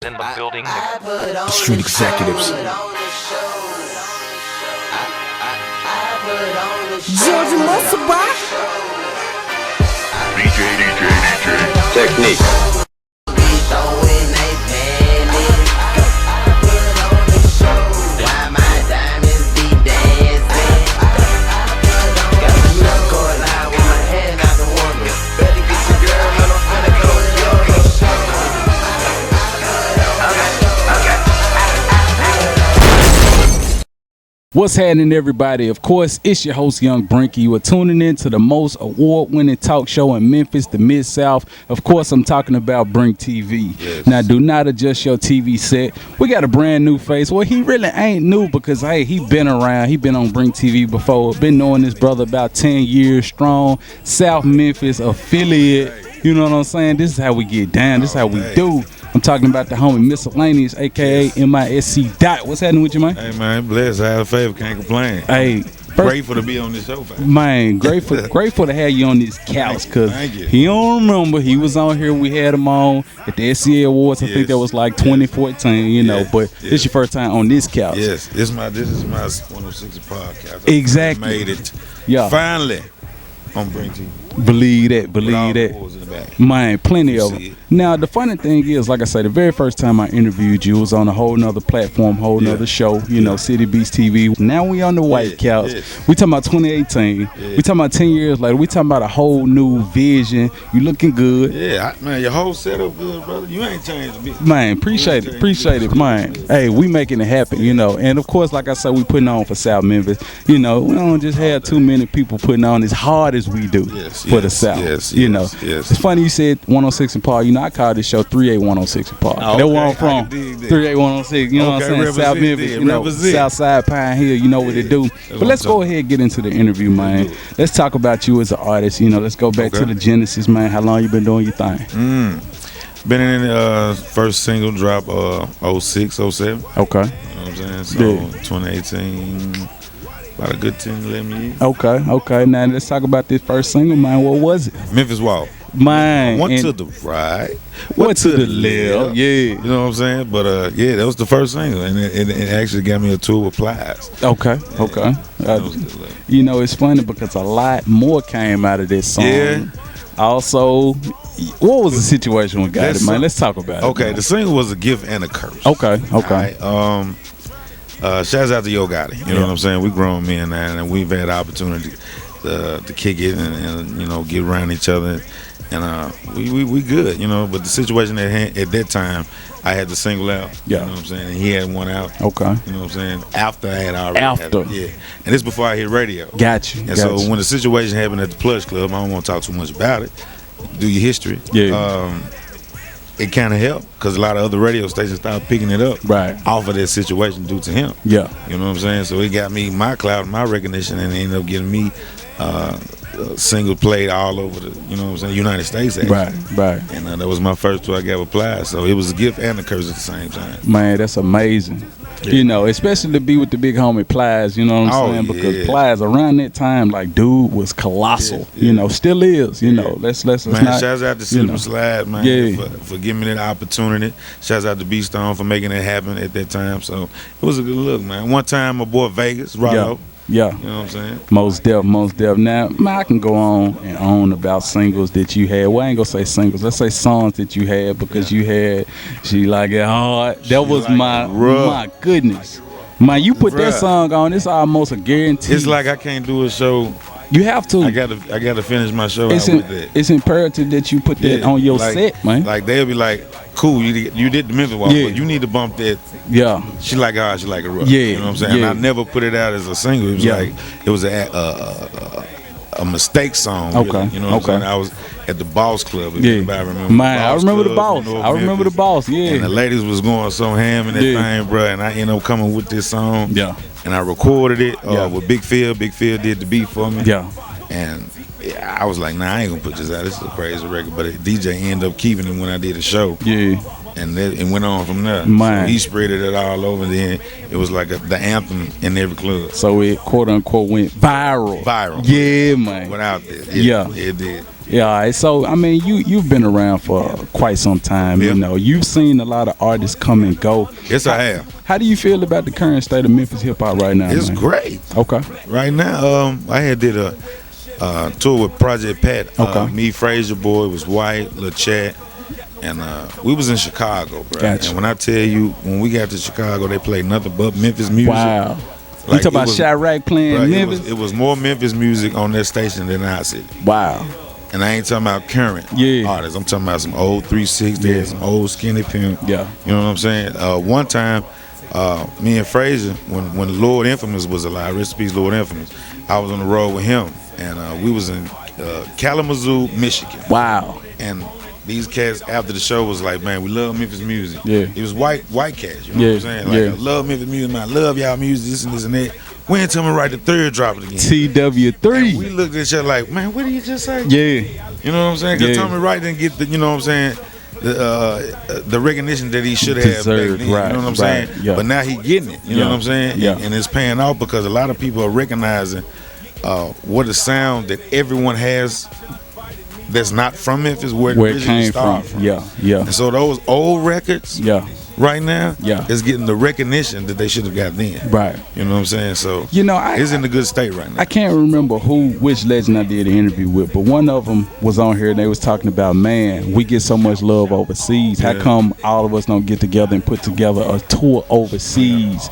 in the building. Street executives. Georgia Muscle Rock. DJ. Technique. What's happening, everybody? Of course, it's your host, Young Brink. You are tuning in to the most award-winning talk show in Memphis, the Mid-South. Of course, I'm talking about BrinkTV. Yes. Now, do not adjust your TV set. We got a brand new face. Well, he really ain't new because, hey, he been around. He been on BrinkTV before. Been knowing this brother about 10 years strong. South Memphis affiliate. You know what I'm saying? This is how we get down. This is how we do. I'm talking about the homie Miscellaneous, a.k.a. MISC Dot. What's happening with you, man? Hey, man, blessed. I have a favor. Can't complain. Hey, Grateful to be on this show, man. Grateful to have you on this couch, because he don't remember. He was on here. We had him on at the SCA Awards. I think that was like 2014, you know. But this your first time on this couch. Yes, this is my 106 podcast. Exactly. Made it. Yeah. Finally on BrinkTV. Believe that. Man, plenty of them. Now, the funny thing is, like I said, the very first time I interviewed you was on a whole nother platform, whole nother show, you know, City Beast TV. Now we on the White Couch. We talking about 2018. We talking about 10 years later. We talking about a whole new vision. You looking good. Yeah, man, your whole setup good, brother. You ain't changed a bit. Man, appreciate it, man. Hey, we making it happen, you know. And of course, like I said, we putting on for South Memphis. You know, we don't just have too many people putting on as hard as we do for the South. You know, it's funny you said 106 and Park. You know, I call this show 38106 and Park. That's where I'm from. 38106. You know what I'm saying? South Memphis. You know, Southside Pine Hill. You know what it do. But let's go ahead and get into the interview, man. Let's talk about you as an artist. You know, let's go back to the genesis, man. How long you been doing your thing? Been in the first single drop 06, 07. Okay. You know what I'm saying? So 2018. About a good 10, 11 years. Okay. Now let's talk about this first single, man. What was it? Memphis Walk. Man. One to the right, one to the left. Yeah. You know what I'm saying? But yeah, that was the first single, and it actually got me a tour with Plies. Okay. You know, it's funny because a lot more came out of this song. Yeah. Also, what was the situation with Got It, man? Let's talk about it. Okay, the single was a gift and a curse. Okay. Right? Shouts out to Yo Gotti. You know what I'm saying? We grown men now, and we've had the opportunity to kick it and you know, get around each other, and we good, you know. But the situation at that time, I had the single out. Yeah. You know what I'm saying? And he had one out. Okay. You know what I'm saying? After I had already had it. Yeah. And this before I hit radio. Got you. And so when the situation happened at the Plush Club, I don't want to talk too much about it. Do your history. Yeah. It kind of helped because a lot of other radio stations started picking it up off of that situation due to him. Yeah. You know what I'm saying? So it got me my clout, my recognition, and it ended up getting me single played all over the, you know what I'm saying, United States actually. Right. And that was my first tour I got with Plies. So it was a gift and a curse at the same time. Man, that's amazing. Yeah. You know, especially to be with the big homie Plies, you know what I'm saying? Because Plies around that time, like, dude was colossal. You know, still is. You know, let's man, not, shouts out to Silver Slide, man, for giving me that opportunity. Shouts out to B Stone for making it happen at that time. So it was a good look, man. One time, my boy Vegas, Rollo. Yeah. You know what I'm saying? Most deaf. Now, man, I can go on and on about singles that you had. Well, I ain't gonna say singles. Let's say songs that you had, because you had She Like It Hard. That was like my goodness. Man, you put that song on, it's almost a guarantee. It's like I can't do a show. You have to. I gotta finish my show out with that. It's imperative that you put that on your set, man. Like they'll be like, cool, you did the Memphis Walk, but you need to bump that. Yeah. She Like It Hard, She Like It Rough. Yeah. You know what I'm saying? And I never put it out as a single. It was like it was a mistake song. Really. Okay. You know what I'm saying? I was at the Boss Club. If anybody remember. Man, I remember the Boss. I remember the Boss. Yeah. And the ladies was going so ham in that thing, bro. And I ended up coming with this song. Yeah. And I recorded it with Big Phil. Big Phil did the beat for me. Yeah. And I was like, nah, I ain't gonna put this out. This is a crazy record. But DJ ended up keeping it when I did a show. Yeah. And it went on from there. Man. So he spread it all over. And then it was like the anthem in every club. So it quote unquote went viral. Viral. Yeah, man. Went out there. Yeah. It did. Yeah, all right. So I mean, you've been around for quite some time. Yeah. You know, you've seen a lot of artists come and go. Yes, I have. How do you feel about the current state of Memphis hip hop right now? It's man? great. Okay. Right now, I had did a tour with Project Pat. Okay. Me, Frazier Boy, was White, Lil Chat, and we was in Chicago, bro. Gotcha. And when I tell you, when we got to Chicago, they played nothing but Memphis music. Wow. Like, you talk about it was- Chirac playing Right, Memphis? It was more Memphis music on that station than our city. Wow. And I ain't talking about current Yeah. artists. I'm talking about some old 360, Yeah. some old Skinny Pimp. Yeah. You know what I'm saying? One time, me and Frazier, when Lord Infamous was alive, rest in peace, Lord Infamous, I was on the road with him, and we was in Kalamazoo, Michigan. Wow. And these cats after the show was like, man, we love Memphis music. Yeah. It was white cats, you know Yeah, what I'm saying? Like, yeah. I love Memphis music, man. I love y'all music, this and this and that. When until me write the third drop it again. And we TW3. looked at each other like, man, what did you just say? Yeah. You know what I'm saying? Because Yeah. Tommy Wright didn't get the, you know what I'm saying, the recognition that he should have back Deserved, then. right, You know what I'm right, saying? yeah. But now he getting it. You Yeah, know what I'm saying? yeah. And it's paying off because a lot of people are recognizing what a sound that everyone has that's not from Memphis, where Where it it originally came from. started Yeah. Yeah. And so those old records Yeah. right now Yeah. is getting the recognition that they should have got then. Right. You know what I'm saying? So You know, it's in a good state right now. I can't remember which legend I did an interview with, but one of them was on here and they was talking about, man, we get so much love overseas. How Yeah. come all of us don't get together and put together a tour overseas?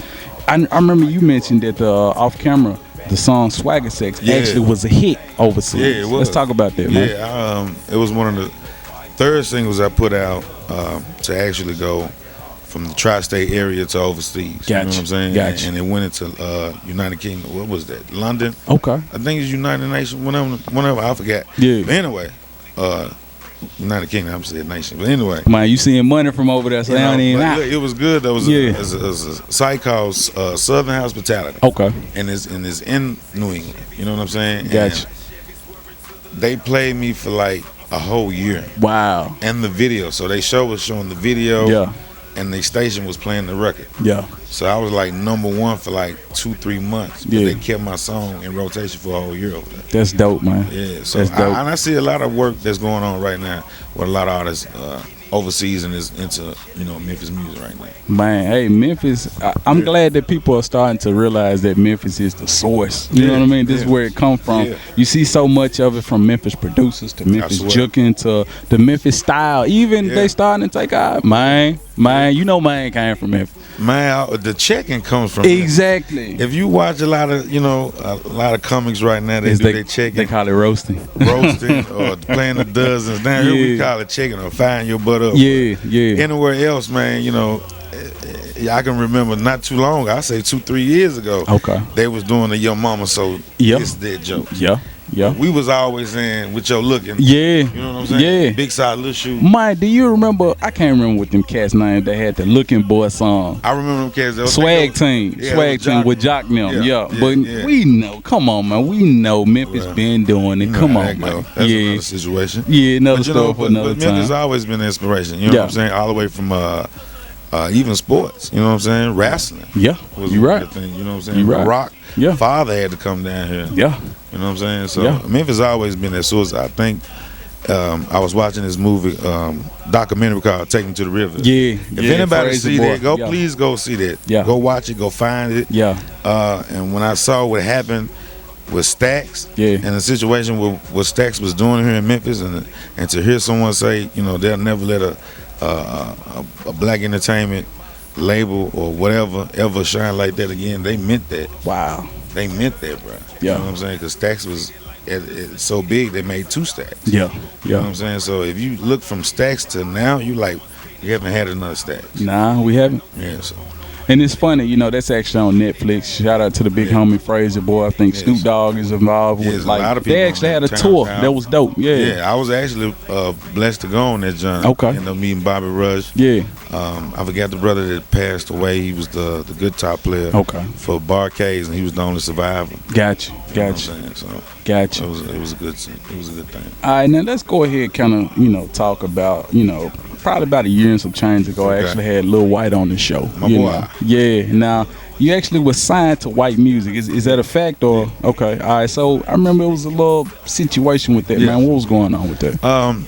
I remember you mentioned that off camera, the song Swagger Sex Yeah. actually was a hit overseas. Yeah, it was. Let's talk about that, man. Yeah, it was one of the third singles I put out to actually go from the tri-state area to overseas. You know what I'm saying? Gotcha. And it went into United Kingdom. What was that? London. Okay. I think it's United Nations. Whenever I forgot. Yeah. But anyway, United Kingdom. I'm saying nation. But anyway. Man, you seeing money from over there, so You they know, don't even but out. look, it was good. There was Yeah. a site called Southern Hospitality. Okay. And it's in New England. You know what I'm saying? Gotcha. And they played me for like a whole year. Wow. And the video. So they was showing the video. Yeah. And the station was playing the record. Yeah. So I was like #1 for like 2-3 months. But Yeah. they kept my song in rotation for a whole year over there. That's dope, man. Yeah. So That's dope. and I see a lot of work that's going on right now with a lot of artists overseas and is into, Memphis music right now. Man, hey, Memphis, I'm glad that people are starting to realize that Memphis is the source. You know Yeah, what I mean? This is yeah. where it come from. Yeah. You see so much of it from Memphis producers to Memphis swear. juking to the Memphis style. Even Yeah. they starting to take out. Man, you know mine came from Memphis. Man, the checking comes from Exactly. If you watch a lot of comics right now, they Is do their they checking, call it roasting. roasting, or playing the dozens. Down here we Yeah. call it checking or firing your butt up. Yeah, yeah. Anywhere else, man, I can remember not too long, I say 2-3 years ago, Okay. they was doing the Your Mama So Yep. This That joke. Yeah, yeah. We was always saying with your looking. Yeah. You know what I'm saying? Yeah. Big side, little shoe. Mike, do you remember? I can't remember what them cats' names. They had the Looking Boy song. I remember them kids. That was- Swag Team, Yeah, Swag it was Team Jock. with Jock and them, yeah. Yeah, But yeah. we know, come on, man, we know Memphis Well, been doing it. You know Come how on, that go. man. That's Yeah, another situation. yeah, another But, story for another but Memphis time. always been an inspiration. You know what I'm saying? All the way from even sports. You know what I'm saying? Wrestling. Yeah, Was you one right. of the things, you know what I'm saying? You right. The Rock. Yeah. Father had to come down here. Yeah, You know what I'm saying? So Yeah. Memphis always been that source. I think I was watching this movie documentary called "Take Me to the River." yeah. If anybody see that, yeah. please go see that. Yeah. Go watch it. Go find it. Yeah, And when I saw what happened with Stax, Yeah. and the situation with what Stax was doing here in Memphis, and to hear someone say, they'll never let a black entertainment label or whatever ever shine like that again. They meant that. wow. They meant that, bro. Yeah. You know what I'm saying? Because Stax was so big, they made 2 Stax. Yeah, You know what yeah. I'm saying? So if you look from Stax to now, you haven't had another Stax. Nah, we haven't. Yeah. So And it's funny, that's actually on Netflix. Shout out to the big homie Frazier Boy. I think Yes. Snoop Dogg is involved Yes, with a lot of people they on actually that. had a tour Town. that was dope. Yeah, yeah, I was actually blessed to go on that journey. Okay. Ended up meeting Bobby Rush. yeah. I forgot the brother that passed away. He was the guitar player Okay. for Barcades, and he was the only survivor. Got you. You know what Gotcha. I'm saying? So Gotcha. it was a good thing. All right, now let's go ahead, kind of, talk about, probably about a year and some change ago. I Okay. actually had Lil White on the show. My you boy. know. Yeah. Now you actually was signed to White Music. Is that a fact or okay? All right. So I remember it was a little situation with that, Yeah. man. What was going on with that?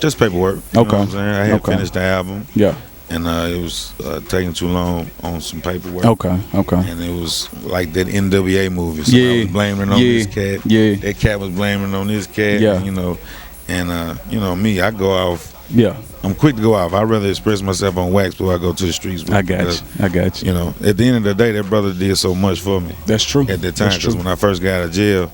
Just paperwork. You Okay. know what I'm saying? I had Okay. finished the album, Yeah. and it was taking too long on some paperwork. Okay. Okay. And it was like that NWA movie. So I Yeah. was blaming on Yeah. this cat. Yeah. That cat was blaming on this cat. Yeah. And me, I go off. Yeah. I'm quick to go off. I'd rather express myself on wax before I go to the streets. With I got you. At the end of the day, that brother did so much for me That's true. at that time. That's Because true. when I first got out of jail,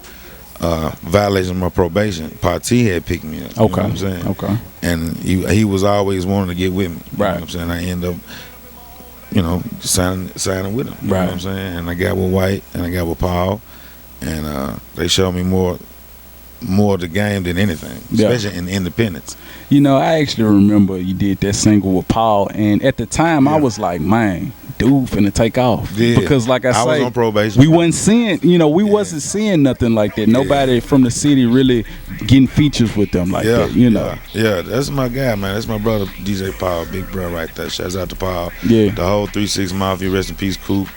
violation of my probation, Part T had picked me up. You know Okay. what I'm saying? Okay. And he was always wanting to get with me. You Right. know what I'm saying? I end up, signing with him. You Right. know what I'm saying? And I got with White and I got with Paul. And they showed me more of the game than anything, Yeah. especially in independence. I actually remember you did that single with Paul, and at the time I was like, man, dude finna take off. Yeah. Because like I I was say, on probation. we wasn't seeing, wasn't seeing nothing like that. Nobody from the city really getting features with them like that, Yeah, that's my guy, man. That's my brother, DJ Paul, big bro right there. Shouts out to Paul. Yeah. The whole 3-6 Mafia, rest in peace, Coop.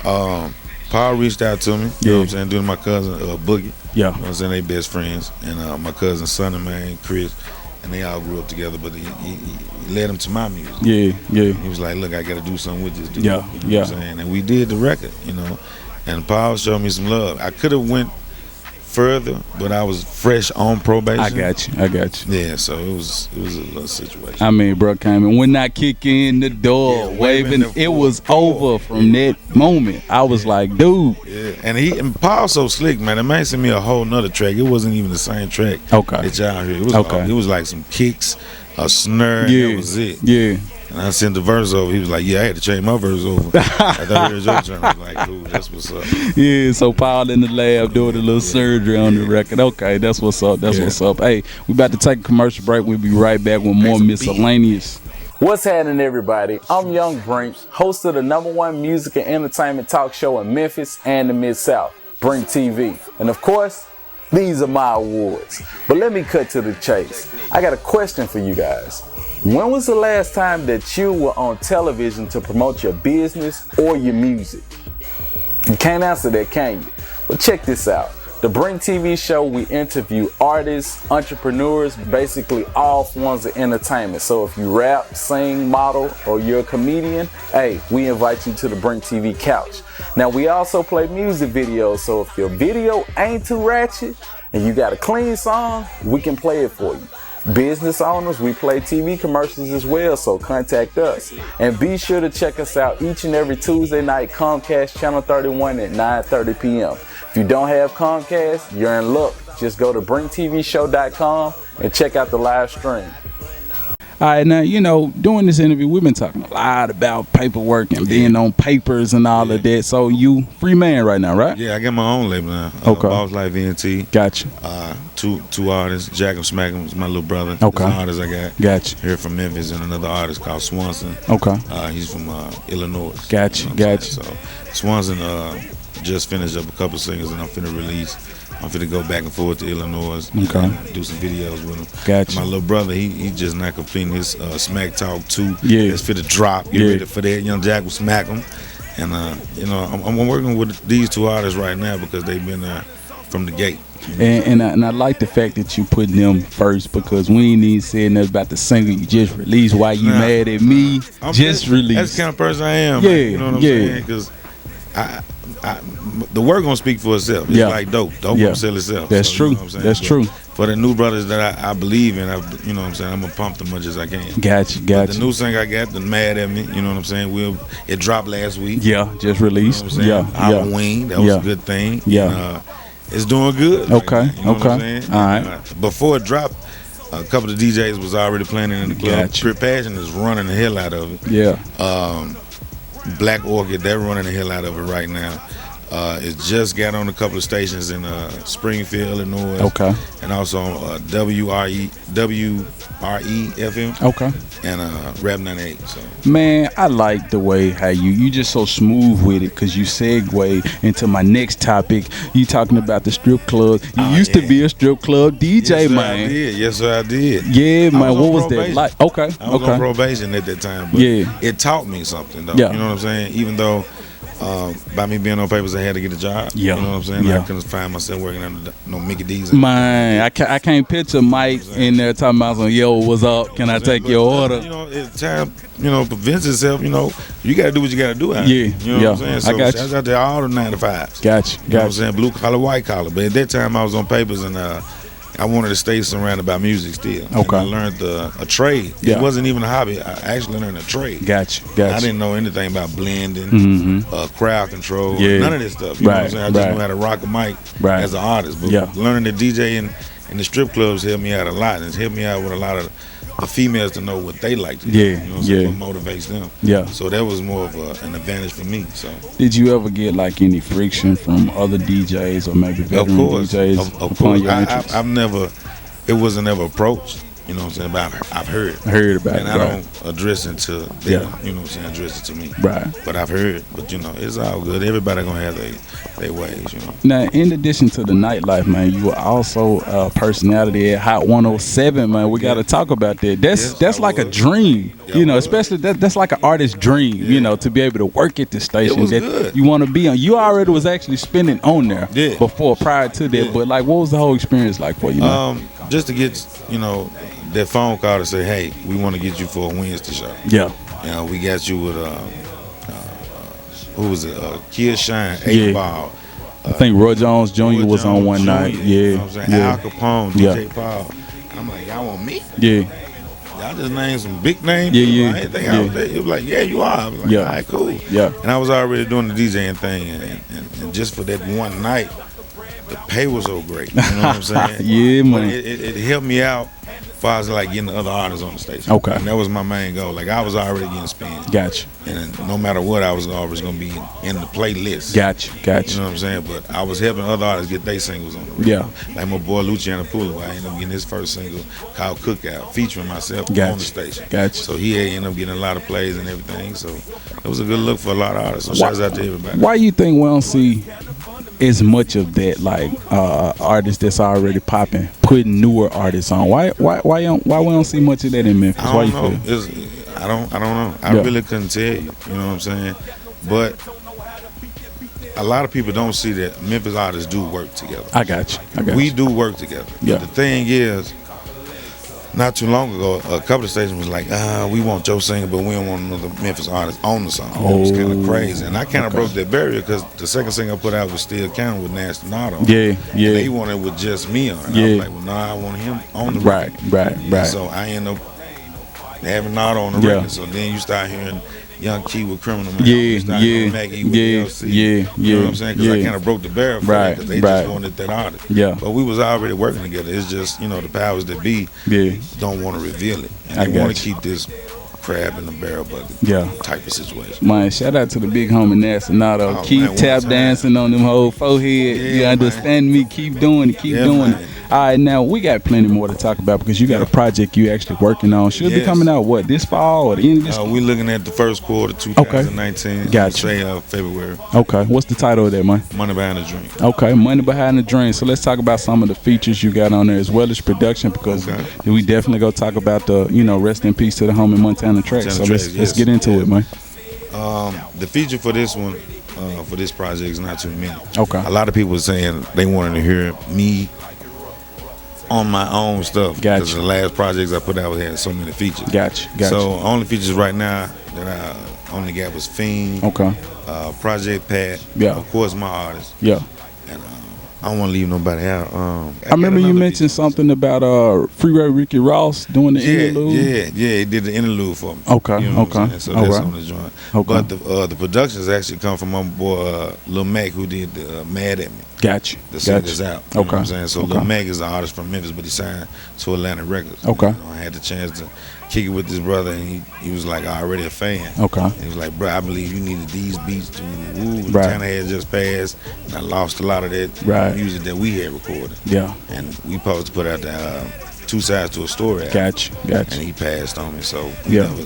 Paul reached out to me, you know what I'm saying, doing my cousin, Boogie. Yeah. You know what I'm saying? They best friends. And my cousin Sonny, man, Chris, and they all grew up together, but he led them to my music. Yeah. He was like, look, I got to do something with this dude. Yeah, You know yeah. what I'm saying? And we did the record, And Paul showed me some love. I could have went further, but I was fresh on probation. I got you. Yeah, so it was a little situation. I mean, bro came in when I kick in the door, Yeah, waving. waving the It was floor. over from that moment. I was like, dude. Yeah, and Paul so slick, man. The man sent me a whole nother track. It wasn't even the same track. Okay. That y'all heard. It was Okay. It was like some kicks, a snare, and Yeah. that was it. Yeah. And I sent the verse over. He was like, "Yeah, I had to change my verse over." After I heard your track, I was like, "Cool, that's what's up." Yeah, so Paul in the lab doing a little surgery on the record. Okay, that's what's up. That's what's up. Hey, we about to take a commercial break. We'll be right back with more Miscellaneous. What's happening, everybody? I'm Young Brink, host of the #1 music and entertainment talk show in Memphis and the Mid-South, BrinkTV. And of course, these are my awards. But let me cut to the chase. I got a question for you guys. When was the last time that you were on television to promote your business or your music? You can't answer that, can you? Well, check this out. The Brink TV show, we interview artists, entrepreneurs, basically all forms of entertainment. So if you rap, sing, model, or you're a comedian, hey, we invite you to the Brink TV couch. Now, we also play music videos, so if your video ain't too ratchet and you got a clean song, we can play it for you. Business owners, we play TV commercials as well, so contact us. And be sure to check us out each and every Tuesday night, Comcast Channel 31 at 9:30 p.m. If you don't have Comcast, you're in luck. Just go to BrinkTVShow.com and check out the live stream. All right, now, during this interview, we've been talking a lot about paperwork and being on papers and all of that. So you free man right now, right? Yeah, I got my own label now. Okay. Boss Life VNT. Gotcha. Two artists. Jack 'em Smack 'em is my little brother. Okay. That's an artist I got. Gotcha. Here from Memphis, and another artist called Swanson. Okay. He's from Illinois. Gotcha, You know what I'm gotcha. saying? So Swanson just finished up a couple singles, and I'm finna release. I'm finna go back and forth to Illinois. Okay. And do some videos with him. Gotcha. And my little brother, he just not completing his Smack Talk 2. Yeah. It's finna drop. Get Yeah. ready for that. Young Jack will smack him. And I'm working with these two artists right now because they've been from the gate. And I like the fact that you put them first, because we ain't even saying nothing about the single you just released. Why you Nah, mad at me? Just released. That's the kind of person I am. Yeah, man. You know what I'm yeah. saying? Because the work gonna speak for itself. It's Yeah. like dope. Dope Yeah. gonna sell itself. That's So, true. You know what I'm saying? That's But true. For the new brothers that I believe in, you know what I'm saying, I'm gonna pump them much as I can. Gotcha. The new single I got, the Mad at Me, you know what I'm saying? It dropped last week. Yeah, just You released. know what I'm saying? Yeah. Halloween, that was Yeah. a good thing. Yeah. And, it's doing good. Okay, Right now, you know what I'm okay. saying? All right. And, before it dropped, a couple of DJs was already playing it in the club. Gotcha. Pure Passion is running the hell out of it. Yeah. Black Orchid, they're running the hell out of it right now. It just got on a couple of stations in Springfield, Illinois. Okay. And also on WRE FM. Okay. And Rap 98. So. Man, I like the way how you just so smooth with it, because you segue into my next topic. You talking about the strip club. You used to be a strip club DJ, Yes, sir, man. I did. Yes, sir, I did. Yeah, man. What was that probation. like? Okay. I was Okay. on probation at that time, but Yeah. it taught me something, though. Yeah. You know what I'm saying? Even though by me being on papers, I had to get a job. Yeah. You know what I'm saying? Yeah. I couldn't find myself working under no Mickey D's. Man, I can't picture Mike in there talking about some, yo, what's up? Can I take your order? You know, it's time, prevents itself, you got to do what you got to do out Yeah, here. You know what I'm yeah. saying? So I got you. shouts out to all the 9 to 5s. Got you. You know what I'm Got you. saying? Blue collar, white collar. But at that time, I was on papers, and I wanted to stay surrounded by music still. Okay. And I learned a trade. Yeah. It wasn't even a hobby. I actually learned a trade. Got you. I Got you. didn't know anything about blending, crowd control, Yeah. none of this stuff. You know what I'm Right, saying? I just right. knew how to rock a mic Right. as an artist. But Yeah. learning to DJ in the strip clubs helped me out a lot. And it's helped me out with a lot of the females to know what they like to do. Yeah, You know what I'm saying? yeah. What motivates them. Yeah. So that was more of an advantage for me. So Did you ever get like any friction from other DJs or maybe veteran of course, DJs of upon course. your entrance? I've never, it wasn't ever approached. You know what I'm saying? But I've heard. I heard about And it. I Right. don't address it to them. Yeah. You know what I'm saying? Address it to me. Right. But I've heard. But it's all good. Everybody gonna have their ways. Now, in addition to the nightlife, man, you are also a personality at Hot 107, man. We got to talk about that. That's Yes, I like a was. dream, Yeah, I was. especially that's like an artist's dream, to be able to work at the station was that good. you want to be on. You already was actually spending on there Yeah. prior to that, Yeah. but like, what was the whole experience like for you, man? Just to get that phone call to say, hey, we want to get you for a Wednesday show. Yeah. We got you with who was it? Kid Shine, Yeah. 8 Ball. I think Roy Jones Jr. Roy was on Jones one Jr., night. You Yeah. know what I'm saying? Yeah. Al Capone, Yeah. DJ Paul. And I'm like, y'all want me? Yeah. Y'all just named some big names. Yeah, yeah, I didn't think I was yeah. there. It was like, yeah, you are. I was like, Yeah. all right, cool. Yeah. And I was already doing the DJing thing, and just for that one night, the pay was so great. You know what I'm saying? Yeah, But man. it helped me out as far as like getting the other artists on the station. Okay. And that was my main goal. Like I was already getting spins. Gotcha. And no matter what, I was always gonna be in the playlist. Gotcha. You Gotcha. know what I'm saying? But I was helping other artists get their singles on the radio. Yeah. Like my boy Luciano Pulo, I ended up getting his first single called Cookout, featuring myself Gotcha. on the station. Gotcha. So he ended up getting a lot of plays and everything. So it was a good look for a lot of artists. So shouts out to everybody. Why you think we don't see as much of that, like artists that's already popping, putting newer artists on? Why we don't see much of that in Memphis? I Why don't you know. feel? I don't know. I Yeah. really couldn't tell you. You know what I'm saying? But a lot of people don't see that Memphis artists do work together. I got you. We do work together. Yeah. But the thing is, not too long ago, a couple of stations was like, we want your singer, but we don't want another Memphis artist on the song. It was kind of crazy. And I kind of broke that barrier because the second single I put out was Still Counting with Nasty Nod on. Yeah, yeah. They wanted with just me on it. Yeah. I was like, well, no, I want him on the Right, record. right. So I end up having Nod on the Yeah. record. So then you start hearing Young Key with Criminal Man. Yeah, You start yeah, hearing Maggie with yeah, LC. yeah, You know yeah, what I'm saying? Because I yeah. kind of broke the barrier for Right, because they right. just wanted that artist. Yeah. But we was already working together. It's just, the powers that be Yeah. don't want to reveal it. And I they got want to you. keep this crab in the barrel bucket Yeah. type of situation. Man, shout out to the big homie Nasty Nato. Oh, Keep man, tap one time. dancing on them whole forehead. Yeah, You understand me? Keep doing it. Keep Yeah, doing man. it. All right, now we got plenty more to talk about because you got a project you actually working on. Should be Yes. coming out this fall or the end of this? We're looking at the first quarter 2019. Gotcha. Say February. Okay, what's the title of that, man? Money Behind the Dream. Okay, Money Behind the Dream. So let's talk about some of the features you got on there as well as production because Okay. we definitely go talk about the, rest in peace to the homie Montana Track. Montana So let's Track, yes. get into Yeah. it, man. The feature for this one, for this project, is not too many. Okay. A lot of people are saying they wanted to hear me on my own stuff. Gotcha. Because the last projects I put out had so many features. Gotcha. So only features right now that I only got was Fiend, Okay. Project Pat, Yeah. of course my artist, Yeah. and I don't want to leave nobody out. I remember you mentioned something about Freeway Ricky Ross doing the interlude. Yeah, he did the interlude for me. Okay, You know what I'm okay. saying? So All that's right. on the joint. Okay. But the productions actually come from my boy Lil Mac, who did the Mad at Me. Gotcha. The song Gotcha. is out. You know what I'm Okay. saying? So Okay. Lil Mac is an artist from Memphis, but he signed to Atlantic Records. Okay. I had the chance to kick it with this brother, and he was like already a fan. Okay. He was like, bro, I believe you needed these beats to woo. Right. Tanner had just passed, and I lost a lot of that Right. music that we had recorded. Yeah. And we supposed to put out the Two Sides to a Story album. Gotcha. And he passed on me, so we Yeah. never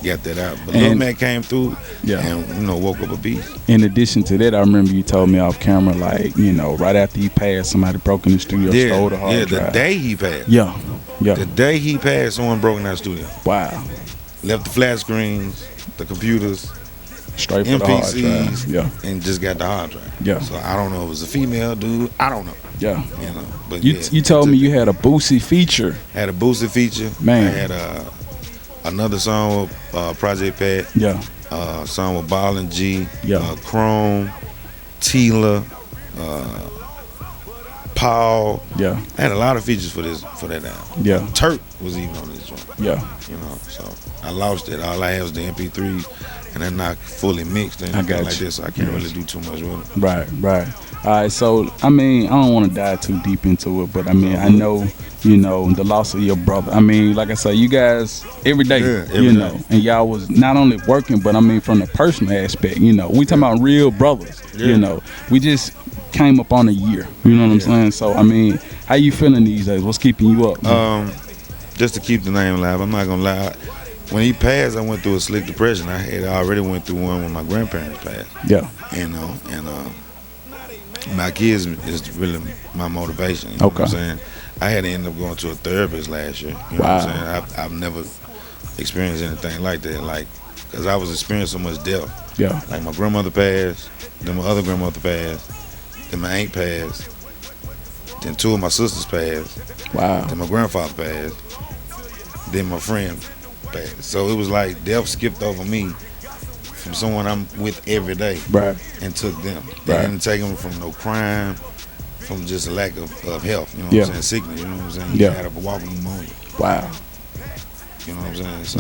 got that out. But Lil Mac came through and woke up a beast. In addition to that, I remember you told me off camera, like, right after he passed, somebody broke in the studio, stole the hard drive. The day he passed. Yeah. The day he passed, someone broke in our studio. Wow. Left the flat screens, the computers, straight for the hard MPCs, drive. and just got the hard drive. Yeah. So I don't know if it was a female dude. I don't know. Yeah. But you told me you had a Boosie feature. Had a Boosie feature. Man. I had another song with Project Pat. Yeah. Song with Ball and G. Yeah. Chrome, Tila, Paul. Yeah. I had a lot of features for that album. Yeah. Turk was even on this joint. Yeah. So I lost it. All I had was the MP3, and they're not fully mixed and everything like this. So I can't really do too much with it. Right. All right. So I don't want to dive too deep into it, but I know. The loss of your brother. Like I say, you guys every day, every day. And y'all was not only working, but from the personal aspect, we talking about real brothers. We just came up on a year. You know what I'm saying? So how you feeling these days? What's keeping you up? Just to keep the name alive. I'm not gonna lie. When he passed, I went through a slick depression. I had already went through one when my grandparents passed. Yeah. And my kids is really my motivation. You know what I'm saying? I had to end up going to a therapist last year. You know what I'm saying? I've never experienced anything like that. Because I was experiencing so much death. Yeah. Like my grandmother passed, then my other grandmother passed, then my aunt passed, then two of my sisters passed. Wow. Then my grandfather passed, then my friend passed. So it was like death skipped over me from someone I'm with every day. Right. And took them. They didn't take them from no crime, from just a lack of health, you know what I'm saying? Sickness, you know what I'm saying? You had a walking pneumonia. Wow. You know what I'm saying? So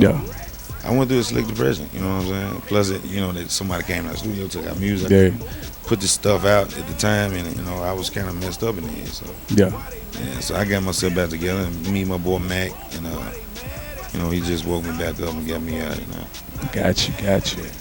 I went through a slick depression, you know what I'm saying? Plus, that somebody came to the studio, took our music, put this stuff out at the time, and, I was kind of messed up in the head, so. Yeah, so I got myself back together, and me and my boy Mac, and, he just woke me back up and got me out, Gotcha.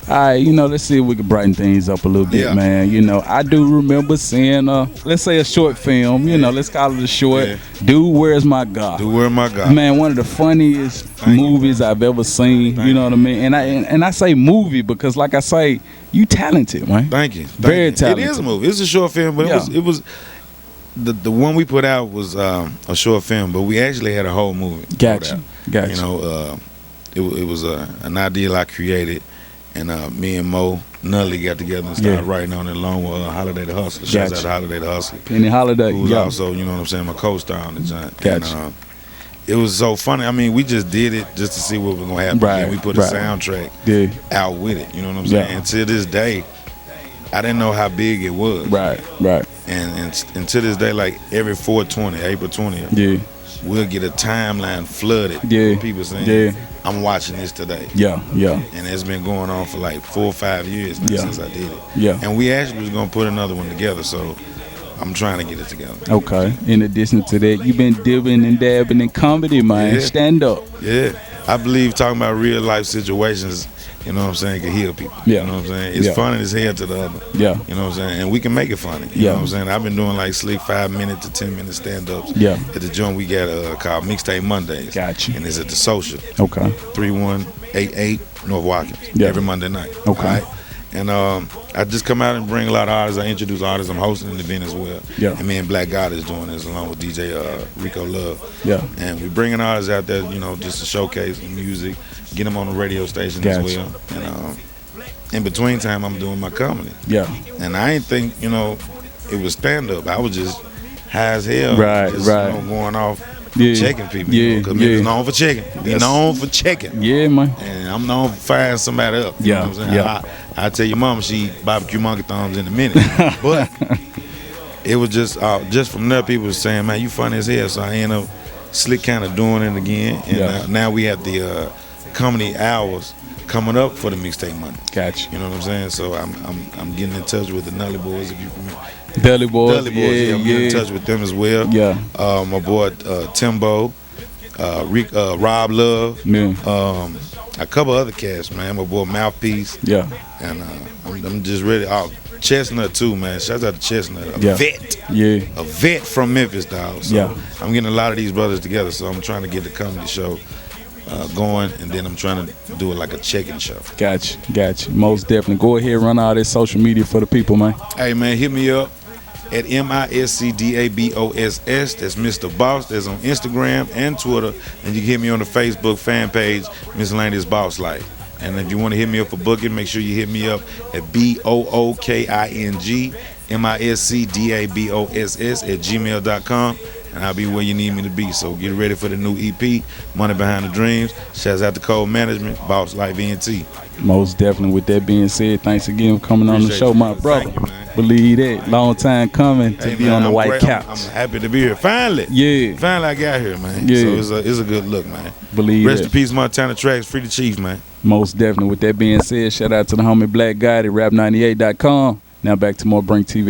All right, let's see if we can brighten things up a little bit, man. I do remember seeing, let's say a short film, let's call it a short. Yeah. Dude, Where's My God? Dude, Where's My God? Man, one of the funniest movies I've ever seen, you know what I mean? And I say movie because, like I say, you talented, man. Thank you. Very talented. It is a movie. It's a short film, but it was the one we put out was a short film, but we actually had a whole movie. Gotcha. It was an ideal I created, and me and Mo Nully got together and started writing on it along with Holiday the Hustler. Shouts out to Holiday the Hustler. Penny Holiday. Who was also, my co-star on the joint. Gotcha. And, it was so funny. We just did it just to see what was going to happen. Right. And we put a soundtrack out with it. You know what I'm saying? And to this day, I didn't know how big it was. Right. And to this day, like every 420, April 20th, we'll get a timeline flooded. With people saying, I'm watching this today. Yeah. And it's been going on for like 4 or 5 years now since I did it. Yeah. And we actually was going to put another one together, so I'm trying to get it together. Okay. In addition to that, you've been dibbing and dabbing in comedy, man. Stand up. Yeah. I believe talking about real life situations, you know what I'm saying, can heal people. Yeah. You know what I'm saying? It's funny as hell to the other. Yeah. You know what I'm saying? And we can make it funny. You know what I'm saying? I've been doing like slick 5-minute to 10-minute stand-ups. Yeah. At the joint we got called Mixtape Mondays. Gotcha. And it's at the Social. Okay. 3188 North Watkins. Yeah. Every Monday night. Okay. Right? And I just come out and bring a lot of artists. I introduce artists. I'm hosting an event as well. Yeah. And me and Black God is doing this along with DJ Rico Love. Yeah. And we bringing artists out there, just to showcase the music, get them on the radio station as well. And in between time, I'm doing my comedy. Yeah. And I ain't think, it was stand up. I was just high as hell. Right. Going off. Checking people, because niggas known for checking. They known for checking. Yeah, man. And I'm known for firing somebody up. You know what I'm saying? I tell your mama she eat barbecue monkey thumbs in a minute. But it was just from there, people was saying, man, you funny as hell. So I end up slick kind of doing it again. And now we have the comedy hours coming up for the Mixtape Monday. Gotcha. You know what I'm saying? So I'm getting in touch with the Nully Boys, if you remember. Dudley Boys. I'm getting in touch with them as well. Yeah. My boy Timbo, Rob Love, Yeah. a couple other cats, man. My boy Mouthpiece, Yeah. and I'm just ready. Oh, Chestnut too, man. Shout out to Chestnut, a Yeah. vet. Yeah. A vet from Memphis, dog. So Yeah. I'm getting a lot of these brothers together. So I'm trying to get the comedy show going, and then I'm trying to do it like a check-in show. Gotcha. Most definitely. Go ahead, run all this social media for the people, man. Hey, man, hit me up at MISCDABOSS. That's Mr. Boss. That's on Instagram and Twitter. And you can hit me on the Facebook fan page, Miscellaneous Boss Life. And if you want to hit me up for booking, make sure you hit me up at BOOKINGMISCDABOSS@gmail.com. And I'll be where you need me to be. So get ready for the new EP, Money Behind the Dreams. Shouts out to Code Management, Boss Life ENT. Most definitely. With that being said, thanks again for coming on the Appreciate show, you, my man. brother. Thank you, man. Believe that. Long time coming to Hey, be man, on the I'm white great. couch. I'm happy to be here. Finally. Yeah. Finally I got here, man. Yeah. So it's a good look, man. Believe Rest that. in peace, Montana Tracks. Free the Chief, man. Most definitely. With that being said, shout out to the homie Black Guy at rap98.com. Now back to more Brink TV.